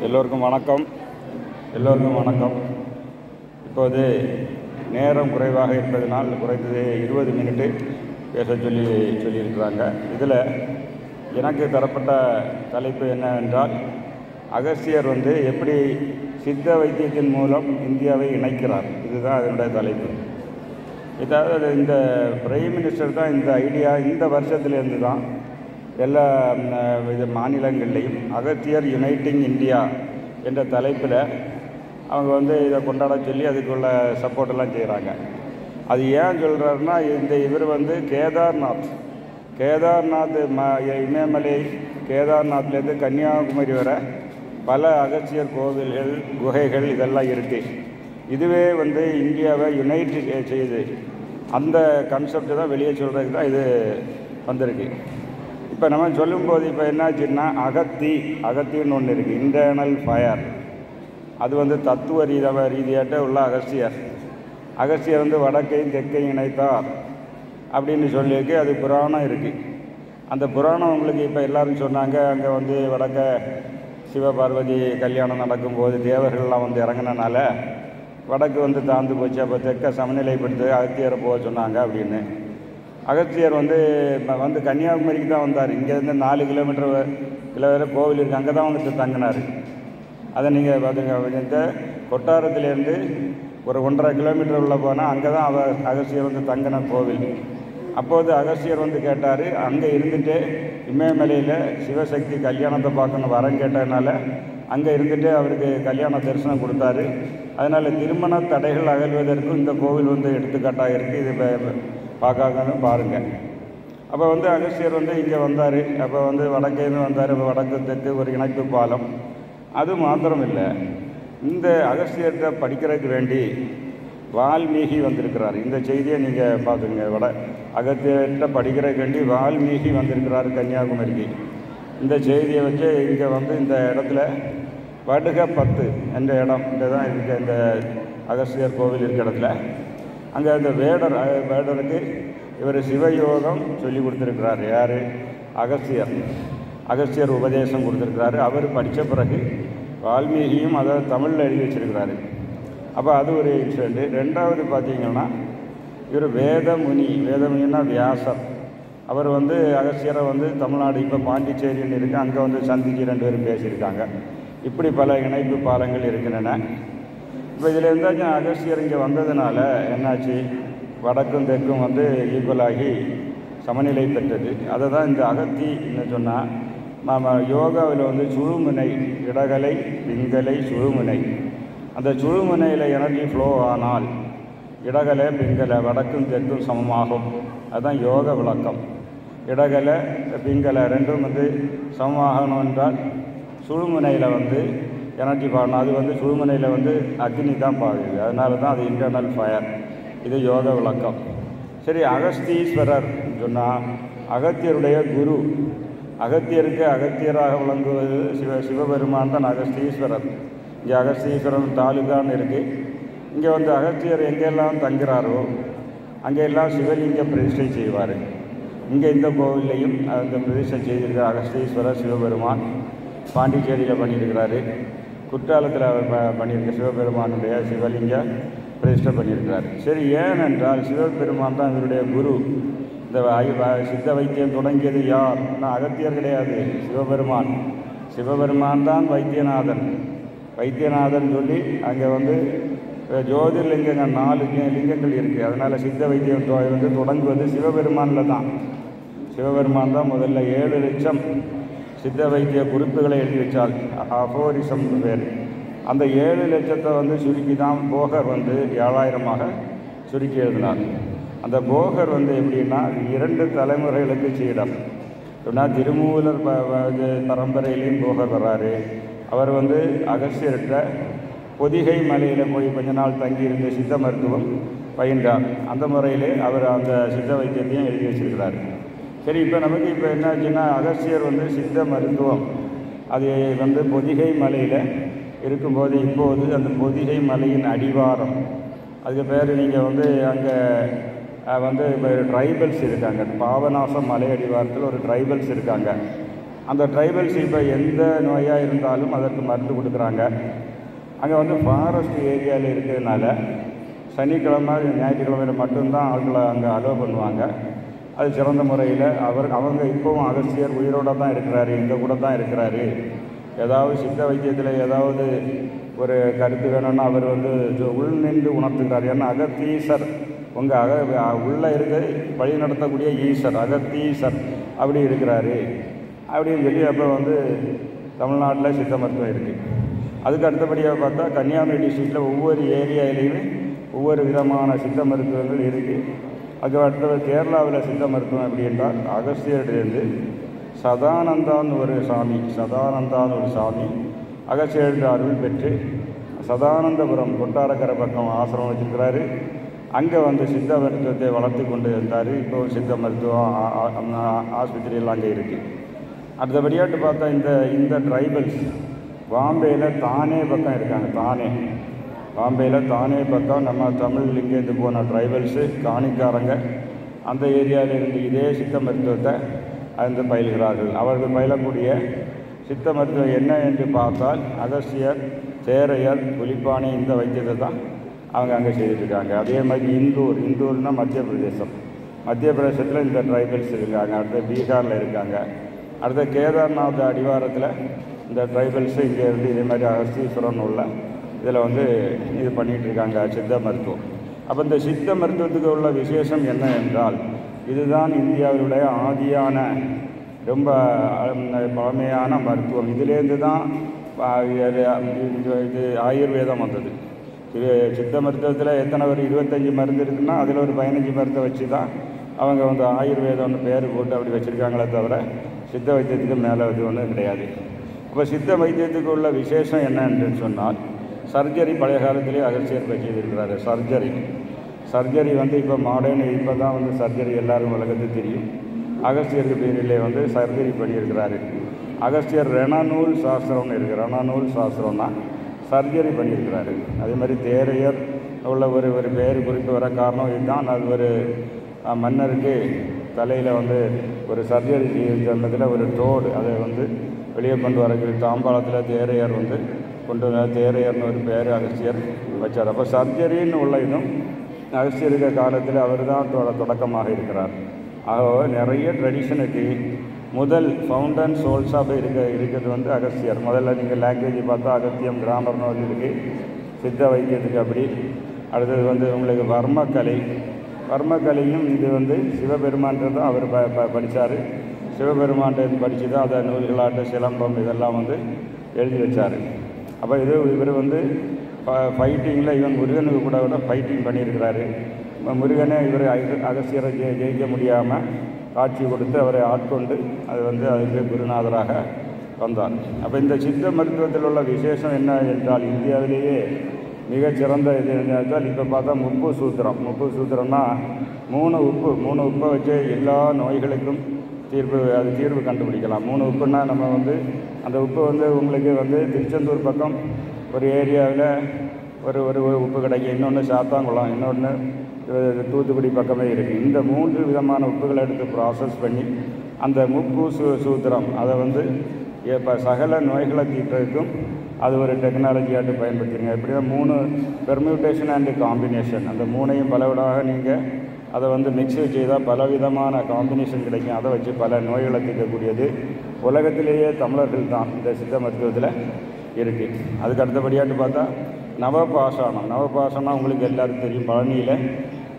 எல்லோருக்கும் வணக்கம். இப்போது நேரம் குறைவாக இருப்பதனால் குறைந்தது 20 மினிட்டு பேச சொல்லியிருக்கிறாங்க. இதில் எனக்கு தரப்பட்ட தலைப்பு என்னவென்றால், அகஸ்தியர் எப்படி சித்த வைத்தியத்தின் மூலம் இந்தியாவை இணைக்கிறார். இதுதான் அதனுடைய தலைப்பு. இதாவது இந்த பிரைம் மினிஸ்டர் தான் இந்த ஐடியா இந்த வருஷத்துலேருந்து தான் எல்லா மாநிலங்கள்லேயும் அகஸ்தியர் யுனைட்டிங் இந்தியா என்ற தலைப்பில் அவங்க இதை கொண்டாட சொல்லி அதுக்குள்ள சப்போர்ட்டெல்லாம் செய்கிறாங்க. அது ஏன் சொல்கிறாருன்னா, இவர் கேதார்நாத் இமயமலை கேதார்நாத்லேருந்து கன்னியாகுமரி வரை பல அகஸ்தியர் கோவில்கள், குகைகள் இதெல்லாம் இருக்குது. இதுவே இந்தியாவை யுனைட் செய்யுது. அந்த கான்செப்ட் தான் வெளியே சொல்கிறதுக்கு தான் இது வந்திருக்கு. இப்போ நம்ம சொல்லும்போது இப்போ என்னாச்சுன்னா, அகத்தின்னு ஒன்று இருக்குது, இன்டர்னல் ஃபயர். அது தத்துவ ரீதியாட்ட உள்ள அகஸ்தியர் வடக்கையும் தெற்கையும் இணைத்தார் அப்படின்னு சொல்லியிருக்கு. அது புராணம் இருக்குது. அந்த புராணம் உங்களுக்கு இப்போ எல்லோரும் சொன்னாங்க, அங்கே வடக்க சிவபார்வதி கல்யாணம் நடக்கும்போது தேவர்கள்லாம் இறங்கினால வடக்கு தாழ்ந்து போச்சு. அப்போ தெற்க சமநிலைப்படுத்தி அகத்தியரை போக சொன்னாங்க அப்படின்னு. அகத்தியர் கன்னியாகுமரிக்கு தான் வந்தார். இங்கேருந்து 4 கிலோமீட்டர் கோவில் இருக்குது, அங்கே தான் தங்கினார். அதை நீங்கள் பார்த்துங்க. இந்த கொட்டாரத்துலேருந்து ஒரு 1.5 கிலோமீட்டர் உள்ள போனால் அங்கே தான் அகஸ்தியர் தங்கின கோவில். அப்போது அகஸ்தியர் கேட்டார், அங்கே இருந்துட்டு இமயமலையில் சிவசக்தி கல்யாணத்தை பார்க்கணும் வரம் கேட்டதுனால அங்கே இருந்துட்டு அவருக்கு கல்யாண தரிசனம் கொடுத்தாரு. அதனால் திருமண தடைகள் அகழ்வதற்கும் இந்த கோவில் எடுத்துக்காட்டாக இருக்குது. இது பார்க்காங்கன்னு பாருங்கள். அப்போ அகஸ்தியர் இங்கே வந்தார். அப்போ வடக்கேருந்து வந்தார். இப்போ வடக்கு தெற்கு ஒரு இணைப்பு பாலம். அது மாத்திரம் இல்லை, இந்த அகஸ்தியர்கிட்ட படிக்கிறதுக்கு வேண்டி வால்மீகி வந்திருக்கிறார். இந்த செய்தியை நீங்கள் பார்த்துங்க. அகஸ்தியர்கிட்ட படிக்கிறதுக்கு வேண்டி வால்மீகி வந்திருக்கிறார் கன்னியாகுமரிக்கு. இந்த செய்தியை வச்சு இங்கே இந்த இடத்துல வடுக 10 என்ற இடம் இங்கே தான் இருக்குது. இந்த அகஸ்தியர் கோவில் இருக்கிற இடத்துல அங்கே அந்த வேடருக்கு இவர் சிவயோகம் சொல்லி கொடுத்துருக்கிறார். யார்? அகஸ்தியர் உபதேசம் கொடுத்துருக்கிறாரு. அவர் படித்த பிறகு வால்மீகியும் அதை தமிழில் எழுதி வச்சிருக்கிறாரு. அப்போ அது ஒரு இன்சிடெண்ட்டு. ரெண்டாவது பார்த்தீங்கன்னா, இவர் வேதமுனின்னா வியாசர். அவர் அகஸ்தியரை தமிழ்நாடு இப்போ பாண்டிச்சேரின்னு இருக்குது, அங்கே சந்திச்சு 2 பேரும் பேசியிருக்காங்க. இப்படி பல இணைப்பு பாலங்கள் இருக்கின்றன. இப்போ இதில் இருந்தாச்சும் அகஸ்தியர் இங்கே வந்ததுனால என்னாச்சு, வடக்கும் தெற்கும் ஈக்குவலாகி சமநிலை பெற்றது. அதை தான் இந்த அகத்தின்னு சொன்னால், நாம் யோகாவில் சுழுமுனை, இடகலை பிங்கலை சுழுமுனை. அந்த சுழுமுனையில் எனர்ஜி ஃப்ளோ ஆனால் இடகலை பிங்கலை வடக்கும் தெற்கும் சமமாகும். அதுதான் யோக விளக்கம். இடகலை பிங்கலை ரெண்டும் சமமாகணும் என்றால் சுழுமுனையில் எனர்ஜி பாடணும். அது சுழுமுனையில் அக்னி தான் பாடுது. அதனால தான் அது இன்டர்னல் ஃபயர். இது யோக விளக்கம். சரி, அகஸ்தீஸ்வரர் சொன்னால் அகத்தியருடைய குரு. அகத்தியருக்கு அகத்தியராக விளங்குவது சிவபெருமான் தான் அகஸ்தீஸ்வரர். இங்கே அகஸ்தீஸ்வரன் தாலுகான்னு இருக்குது. இங்கே அகத்தியர் எங்கெல்லாம் தங்குறாரோ அங்கெல்லாம் சிவலிங்க பிரதிஷ்டை செய்வார். இங்கே இந்த கோவில்லையும் அந்த பிரதிஷ்டை செய்திருக்கிற அகஸ்தீஸ்வரர் சிவபெருமான் பாண்டிச்சேரியில் பண்ணியிருக்கிறாரு. குற்றாலத்தில் அவர் பண்ணியிருக்க சிவபெருமானுடைய சிவலிங்க பிரதிஷ்டை பண்ணியிருக்கிறார். சரி, ஏனென்றால் சிவபெருமான் தான் இவருடைய குரு. இந்த சித்த வைத்தியம் தொடங்கியது யார்னா அகத்தியர் கிடையாது, சிவபெருமான் தான் வைத்தியநாதன் சொல்லி அங்கே ஜோதிர்லிங்கங்கள் 4 லிங்கங்கள் இருக்குது. அதனால் சித்த வைத்தியம் தொடங்குவது சிவபெருமானில் தான். சிவபெருமான் தான் முதல்ல 7 லட்சம் சித்த வைத்திய குறிப்புகளை எழுதி வச்சால், அஃபோரிசம் பேர். அந்த 7 லட்சத்தை சுருக்கி தான் போகர் 7000 சுருக்கி எழுதினார். அந்த போகர் எப்படின்னா 2 தலைமுறைகளுக்கு சீடம். சொன்னால் திருமூலர் பரம்பரையிலையும் போகர் வர்றாரு. அவர் அகஸ்தியர்கிட்ட பொதிகை மலையில் போய் கொஞ்ச நாள் தங்கியிருந்த சித்த மருத்துவம் பயின்றார். அந்த முறையிலே அவர் அந்த சித்த வைத்தியத்தையும் எழுதி வச்சிருக்கிறார். சரி, இப்போ நமக்கு என்னாச்சுன்னா, அகஸ்தியர் சித்த மருத்துவம் அது பொதிகை மலையில் இருக்கும்போது, இப்போது அந்த பொதிகை மலையின் அடிவாரம், அதுக்கு பேர் நீங்கள் அங்கே இப்போ ட்ரைபல்ஸ் இருக்காங்க. பாபநாசம் மலை அடிவாரத்தில் ஒரு ட்ரைபல்ஸ் இருக்காங்க. அந்த ட்ரைபல்ஸ் இப்போ எந்த நோயாக இருந்தாலும் அதற்கு மருந்து கொடுக்குறாங்க. அங்கே வந்து ஃபாரஸ்ட் ஏரியாவில் இருக்கிறதுனால சனிக்கிழமை ஞாயிற்றுக்கிழமையில் மட்டும்தான் ஆட்களை அங்கே அலோவ் பண்ணுவாங்க. அது சிறந்த முறையில் அவங்க இப்போவும் அகஸ்தியர் உயிரோடு தான் இருக்கிறாரு, எங்கள் கூட தான் இருக்கிறாரு. ஏதாவது சித்த வைத்தியத்தில் ஏதாவது ஒரு கருத்து வேணும்னா அவர் வந்து உள் நின்று உணர்த்துக்கிறார். ஏன்னா அகத்தீசர் உங்கள் உள்ளே இருக்க வழி நடத்தக்கூடிய ஈசர் அகத்தீசர் அப்படி இருக்கிறாரு அப்படின்னு சொல்லி அப்போ வந்து தமிழ்நாட்டில் சித்த மருத்துவம் இருக்குது. அதுக்கு அடுத்தபடியாக பார்த்தா கன்னியாகுமரி டிஸ்ட்ரிக்டில் ஒவ்வொரு ஏரியாவிலையுமே ஒவ்வொரு விதமான சித்த மருத்துவங்கள் இருக்குது. அதுக்கு அடுத்தது கேரளாவில் சித்த மருத்துவம் எப்படி என்றால் அகஸ்தியரிலிருந்து சதானந்தான்னு ஒரு சாமி அகஸ்தியர் அருள் பெற்று சதானந்தபுரம் கொட்டாரக்கரை பக்கம் ஆசிரமம் வச்சுருக்கிறாரு. அங்கே வந்து சித்த மருத்துவத்தை வளர்த்து கொண்டு இருந்தார். இப்போ சித்த மருத்துவம் ஆஸ்பத்திரியெல்லாம் அங்கே இருக்குது. அடுத்தபடியாட்டு பார்த்தா இந்த ட்ரைபல்ஸ் பாம்பேயில் தானே பக்கம் இருக்காங்க. பாம்பேயில் தானே பக்கம் நம்ம தமிழ் இங்கேருந்து போன ட்ரைபல்ஸு காணிக்காரங்க அந்த ஏரியாவில் இருந்து இதே சித்த மருத்துவத்தை வந்து பயில்கிறார்கள். அவர்கள் பயிலக்கூடிய சித்த மருத்துவம் என்ன என்று பார்த்தால் அகஸ்தியர், சேரையர், புலிப்பானை இந்த வைத்தியத்தை தான் அவங்க அங்கே செய்துட்ருக்காங்க. அதே மாதிரி இந்தூர்னால் மத்திய பிரதேசத்தில் இந்த ட்ரைபல்ஸ் இருக்காங்க. அடுத்து பீகாரில் இருக்காங்க. அடுத்த கேதார்நாத் அடிவாரத்தில் இந்த ட்ரைபல்ஸு இங்கே இருந்து இதே மாதிரி அகஸ்தீஸ்வரன் உள்ள இதில் வந்து இது பண்ணிகிட்ருக்காங்க சித்த மருத்துவம். அப்போ இந்த சித்த மருத்துவத்துக்கு உள்ள விசேஷம் என்ன என்றால் இதுதான் இந்தியாவிலுடைய ஆதியான ரொம்ப பழமையான மருத்துவம். இதிலேருந்து தான் இது ஆயுர்வேதம் வந்தது. சித்த மருத்துவத்தில் எத்தனை ஒரு 25 மருந்து இருக்குன்னா அதில் ஒரு 15 மருந்தை வச்சு தான் அவங்க வந்து ஆயுர்வேதம்னு பேர் போட்டு அப்படி வச்சுருக்காங்களே தவிர சித்த வைத்தியத்துக்கு மேலே இது ஒன்றும் கிடையாது. இப்போ சித்த வைத்தியத்துக்கு உள்ள விசேஷம் என்ன என்று சொன்னால் சர்ஜரி பழைய காலத்திலே அகஸ்தியர் பற்றி இருக்கிறாரு. சர்ஜரி வந்து இப்போ மாடர்ன் இப்போ தான் வந்து சர்ஜரி எல்லோரும் உலகத்துக்கு தெரியும். அகஸ்தியருக்கு பேரிலே வந்து சர்ஜரி பண்ணியிருக்கிறாரு. அகஸ்தியர் ரணநூல் சாஸ்திரம்னு இருக்குது. ரணநூல் சாஸ்திரம்னா சர்ஜரி பண்ணியிருக்கிறாரு. அதே மாதிரி தேரையர் உள்ள ஒரு பேர் குறிப்பு வர காரணம் இதுதான். அது ஒரு மன்னருக்கு தலையில் வந்து ஒரு சர்ஜரி சொன்னதில் ஒரு தோடு அதை வந்து வெளியே கொண்டு வரக்கூடிய தாம்பாளத்தில் தேரையர் வந்து கொண்டு வர தேரையர்னு ஒரு பேர் அகஸ்தியர் வச்சார். அப்போ சர்ஜரின்னு உள்ள இதுவும் அகஸ்தியர் இருக்கிற காலத்தில் அவர் தான் தொடக்கமாக இருக்கிறார். ஆக நிறைய ட்ரெடிஷனுக்கு முதல் ஃபவுண்டன் சோல்ஸாக இருக்கிறது வந்து அகஸ்தியர். முதல்ல நீங்கள் லாங்குவேஜ் பார்த்தா அகத்தியம் கிராமர்னு வந்து இருக்குது. சித்த வைத்தியத்துக்கு அப்படி. அடுத்தது வந்து உங்களுக்கு வர்மக்கலையும் இது வந்து சிவபெருமான்றது தான் அவர் படித்தார். சிவபெருமான்றது படித்து தான் அதை நூல்களாட்டு சிலம்பம் இதெல்லாம் வந்து எழுதி வச்சார். அப்போ இவர் வந்து ஃபைட்டிங்கில் இவன் முருகனுக்கு கூட ஃபைட்டிங் பண்ணியிருக்கிறாரு. முருகனே இவர் அகஸ்தியரை ஜெயிக்க முடியாமல் காட்சி கொடுத்து அவரை ஆட்கொண்டு அது வந்து அதுக்கு குருநாதராக வந்தார். அப்போ இந்த சித்த மருத்துவத்தில் உள்ள விசேஷம் என்ன என்றால் இந்தியாவிலேயே மிகச்சிறந்த இது என்றால் இப்போ பார்த்தா முப்பு சூத்திரம்னா 3 உப்பை வச்சு எல்லா நோய்களுக்கும் தீர்வு கண்டுபிடிக்கலாம். 3 உப்புன்னா நம்ம வந்து அந்த உப்பு வந்து உங்களுக்கு வந்து திருச்செந்தூர் பக்கம் ஒரு ஏரியாவில் ஒரு உப்பு கிடைக்கும். இன்னொன்று சாத்தாங்குளம், இன்னொன்று தூத்துக்குடி பக்கமே இருக்குது. இந்த 3 விதமான உப்புகளை எடுத்து ப்ராசஸ் பண்ணி அந்த முப்பு சூத்திரம் அதை வந்து இப்போ சகல நோய்களை தீர்க்கிறதுக்கும் அது ஒரு டெக்னாலஜியாட்டு பயன்படுத்திங்க. எப்படின்னா 3 பெர்மியூட்டேஷன் அண்டு காம்பினேஷன், அந்த 3ஐயும் பலவிடாக நீங்கள் அதை வந்து மிக்ஸ் செய்தால் பலவிதமான காம்பினேஷன் கிடைக்கும். அதை வச்சு பல நோய்களை தீர்க்கக்கூடியது உலகத்திலேயே தமிழர்கள் தான் இந்த சித்த மருத்துவத்தில் இருக்குது. அதுக்கு அடுத்தபடியாட்டு பார்த்தா நவபாஷானம் உங்களுக்கு எல்லாருக்கும் தெரியும். பழனியில்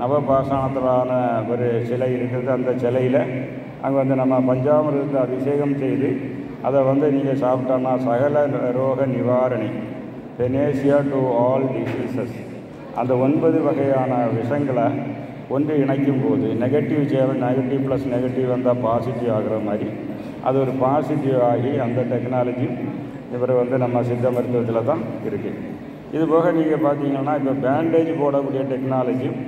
நவபாஷானத்திலான ஒரு சிலை இருக்கிறது. அந்த சிலையில் அங்கே வந்து நம்ம பஞ்சாமிர்தத்தை அபிஷேகம் செய்து அதை வந்து நீங்கள் சாப்பிட்டோன்னா சகல ரோக நிவாரணி பெனேசியா டு ஆல் டிசீசஸ் அந்த 9 வகையான விஷங்களை ஒன்று இணைக்கும் போது நெகட்டிவ் ப்ளஸ் நெகட்டிவ் வந்தால் பாசிட்டிவ் ஆகிற மாதிரி அது ஒரு பாசிட்டிவ் ஆகி அந்த டெக்னாலஜி இவர் வந்து நம்ம சித்த மருத்துவத்தில் தான் இருக்குது. இது போக நீங்கள் பார்த்தீங்கன்னா இப்போ பேண்டேஜ் போடக்கூடிய டெக்னாலஜியும்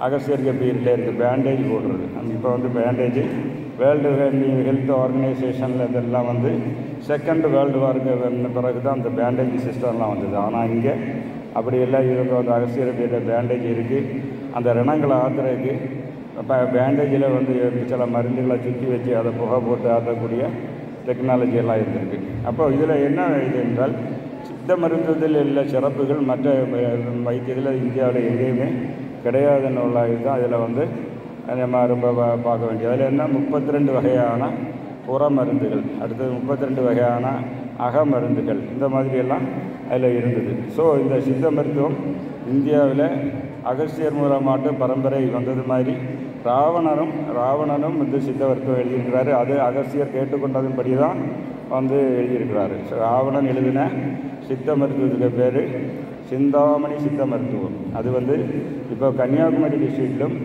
அகஸ்தியருக்கு பீரியடில் இருக்குது. பேண்டேஜ் போடுறது இப்போ வந்து பேண்டேஜ் வேர்ல்டு ஹெல்த் ஆர்கனைசேஷனில் இதெல்லாம் வந்து செகண்ட் வேர்ல்டு வாருக்கு பிறகு தான் அந்த பேண்டேஜ் சிஸ்டம்லாம் வந்தது. ஆனால் இங்கே அப்படி எல்லாம் இவங்க வந்து அகஸ்தியர் பீரியட் பேண்டேஜ் இருக்குது. அந்த ரணங்களை ஆத்துறதுக்கு இப்போ பேண்டேஜில் வந்து சில மருந்துகளை சுற்றி வச்சு அதை புகை போட்டு ஆற்றக்கூடிய டெக்னாலஜி எல்லாம் இருந்திருக்கு. அப்போ இதில் என்ன இது என்றால் சித்த மருத்துவத்தில் உள்ள சிறப்புகள் மற்ற வைத்தியத்தில் இந்தியாவில் எங்கேயுமே கிடையாதுன்னு உள்ள இதுதான் இதில் வந்து நம்ம ரொம்ப பார்க்க வேண்டியது. அதில் என்ன 32 வகையான புற மருந்துகள், அடுத்தது 32 வகையான அக மருந்துகள், இந்த மாதிரியெல்லாம் அதில் இருந்தது. ஸோ இந்த சித்த மருத்துவம் இந்தியாவில் அகஸ்தியர் மூலமாட்டு பரம்பரை வந்தது மாதிரி ராவணனும் வந்து சித்த மருத்துவம் எழுதியிருக்கிறாரு. அது அகஸ்தியர் கேட்டுக்கொண்டதன்படி தான் வந்து எழுதியிருக்கிறாரு. ராவணன் எழுதின சித்த மருத்துவத்துக்கு பேர் சிந்தாமணி சித்த மருத்துவம். அது வந்து இப்போ கன்னியாகுமரி டிஸ்ட்ரிக்டிலும்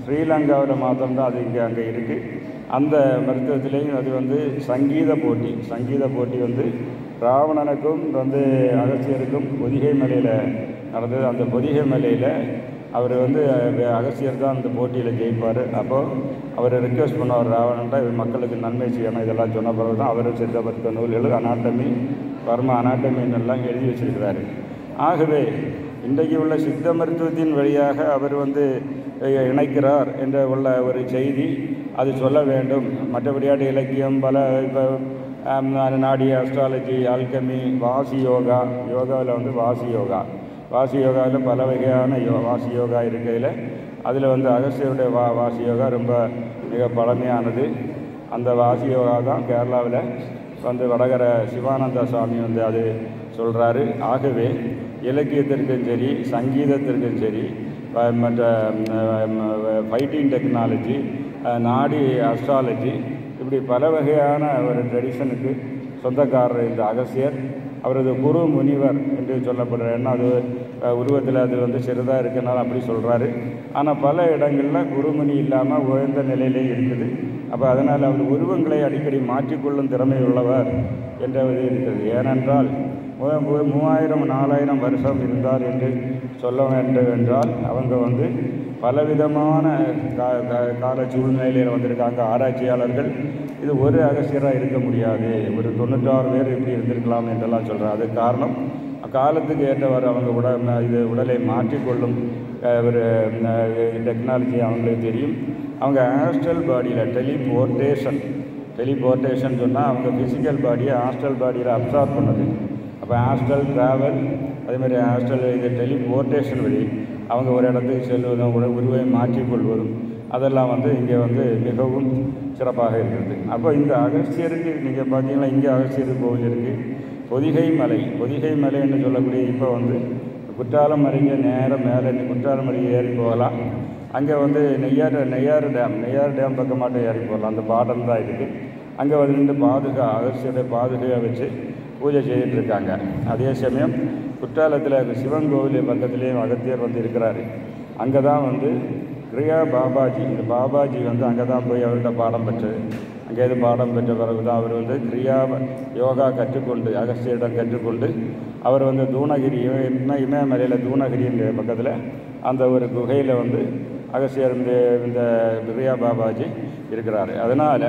ஸ்ரீலங்காவில் மாத்திரம்தான் அது அங்கே இருக்குது. அந்த மருத்துவத்திலையும் அது வந்து சங்கீத போட்டி வந்து ராவணனுக்கும் வந்து அகஸ்தியருக்கும் பொதிகை மலையில் நடந்தது. அந்த பொதிகை மலையில் அவர் வந்து அகஸ்தியர் தான் அந்த போட்டியில் ஜெயிப்பார். அப்போது அவர் ரிக்வெஸ்ட் பண்ணுவார் ராவணன்ட்ட, மக்களுக்கு நன்மை செய்யணும் இதெல்லாம் சொன்ன பிறகு தான் அவர் சித்த மருத்துவ நூல்கள் அனாட்டமி அனாட்டமின்னெல்லாம் எழுதி வச்சிருக்கிறாரு. ஆகவே இன்றைக்கு உள்ள சித்த மருத்துவத்தின் வழியாக அவர் வந்து இணைக்கிறார் என்ற உள்ள ஒரு செய்தி அது சொல்ல வேண்டும். மற்றபடியாட்டு இலக்கியம் பல இப்போ நாடி, அஸ்ட்ராலஜி, ஆல்கமி, வாசி யோகாவில் வந்து வாசி யோகாவில் பல வகையான வாசி யோகா இருக்கையில் அதில் வந்து அகஸ்தியருடைய வாசி யோகா ரொம்ப மிக பழமையானது. அந்த வாசி யோகா தான் கேரளாவில் வந்து வடகர சிவானந்த சுவாமி வந்து அது சொல்கிறாரு. ஆகவே இலக்கியத்திற்கும் சரி, சங்கீதத்திற்கும் சரி, மற்ற ஃபைட்டிங் டெக்னாலஜி, நாடி, அஸ்ட்ராலஜி, இப்படி பல வகையான ஒரு ட்ரெடிஷனுக்கு சொந்தக்காரர் இந்த அகஸ்தியர். அவரது குரு முனிவர் என்று சொல்லப்படுற ஏன்னா அது உருவத்தில் அது வந்து சிறிதாக இருக்குனால அப்படி சொல்கிறாரு. ஆனால் பல இடங்களில் குருமுனி இல்லாமல் உயர்ந்த நிலையிலே இருக்குது. அப்போ அதனால் அவர் உருவங்களை அடிக்கடி மாற்றிக்கொள்ளும் திறமை உள்ளவர் என்ற இது இருக்கிறது. ஏனென்றால் 3000-4000 வருஷம் இருந்தார் என்று சொல்ல வேண்டும் என்றால் அவங்க வந்து பலவிதமான கால சூழ்நிலையில் வந்திருக்காங்க ஆராய்ச்சியாளர்கள். இது ஒரு அகஸ்தியராக இருக்க முடியாது, ஒரு 96 பேர் இப்படி இருந்திருக்கலாம் என்றெல்லாம் சொல்கிறார். அது காரணம் காலத்துக்கு ஏற்றவர் அவங்க உடலை மாற்றிக்கொள்ளும் ஒரு டெக்னாலஜி அவங்களுக்கு தெரியும். அவங்க ஆஸ்ட்ரல் பாடியில் டெலிபோர்ட்டேஷன் சொன்னால் அவங்க ஃபிசிக்கல் பாடியை ஆஸ்ட்ரல் பாடியில் அப்சார்ப் பண்ணுது. அப்போ ஆஸ்ட்ரல் ட்ராவல், அதேமாதிரி ஆஸ்ட்ரல் இது டெலிபோர்ட்டேஷன் வழி அவங்க ஒரு இடத்துக்கு செல்வதும் உருவை மாற்றிக்கொள்வதும் அதெல்லாம் வந்து இங்கே வந்து மிகவும் சிறப்பாக இருக்கிறது. அப்போ இந்த அகஸ்தியருக்கு நீங்கள் பார்த்தீங்கன்னா இங்கே அகஸ்தியர் கோவில் இருக்குது. பொதிகை மலை என்று சொல்லக்கூடிய இப்போ வந்து குற்றாலம் மலைங்க நேரம் மேலே குற்றாலம் மலை ஏறி போகலாம். அங்கே வந்து நெய்யாறு டேம் பக்கமாட்டம் ஏறி போகலாம். அந்த பாடம் தான் இருக்குது. அங்கே வந்து அகஸ்தியருடைய பாதுகையை வச்சு பூஜை செய்துட்ருக்காங்க. அதே சமயம் குற்றாலத்தில் சிவன் கோவில் பக்கத்துலேயும் அகத்தியர் வந்து இருக்கிறாரு. அங்கே தான் வந்து கிரியா பாபாஜி, இந்த பாபாஜி வந்து அங்கே தான் போய் அவர்கிட்ட பாடம் பெற்றது. அங்கேயிருந்து பாடம் பெற்ற பிறகு தான் அவர் வந்து கிரியா யோகா கற்றுக்கொண்டு அகஸ்தியரிடம் கற்றுக்கொண்டு அவர் வந்து தூணகிரி இமயமலையில் தூணகிரின்ற பக்கத்தில் அந்த ஒரு குகையில் வந்து அகஸ்தியர் இந்த கிரியா பாபாஜி இருக்கிறார். அதனால்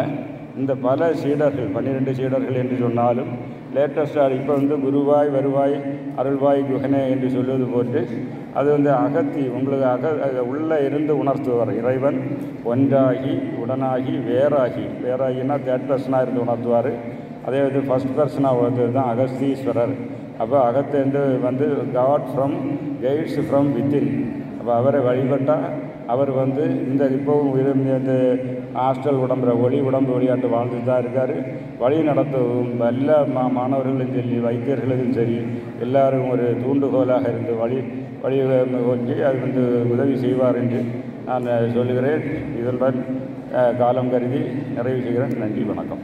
இந்த பல சீடர்கள் 12 சீடர்கள் என்று சொன்னாலும் லேட்டஸ்டாக இப்போ வந்து குருவாய் வருவாய் அருள்வாய் குகனே என்று சொல்வது போட்டு அது வந்து அகத்தி உங்களுக்கு உள்ளே இருந்து உணர்த்துவார். இறைவன் ஒன்றாகி உடனாகி வேறாகினா தேர்ட் பர்சனாக இருந்து உணர்த்துவார். அதே வந்து ஃபஸ்ட் பர்சனாக உணர்த்தது தான் அகஸ்தீஸ்வரர். அப்போ அகத்தேந்து வந்து காட் கைட்ஸ் ஃப்ரம் வித்தின். அப்போ அவரை வழிபட்டால் அவர் வந்து இந்த இப்போவும் இந்த ஹாஸ்டல் உடம்பு வழியாட்டு வாழ்ந்துட்டு தான் இருக்கார். வழி நடத்தவும் எல்லா மாணவர்களும் சரி வைத்தியர்களுக்கும் சரி எல்லாரும் ஒரு தூண்டுகோலாக இருந்து வழி கொஞ்சி அது வந்து உதவி செய்வார் என்று நான் சொல்லுகிறேன். இதனுடன் காலம் கருதி நிறைவு செய்கிறேன். நன்றி, வணக்கம்.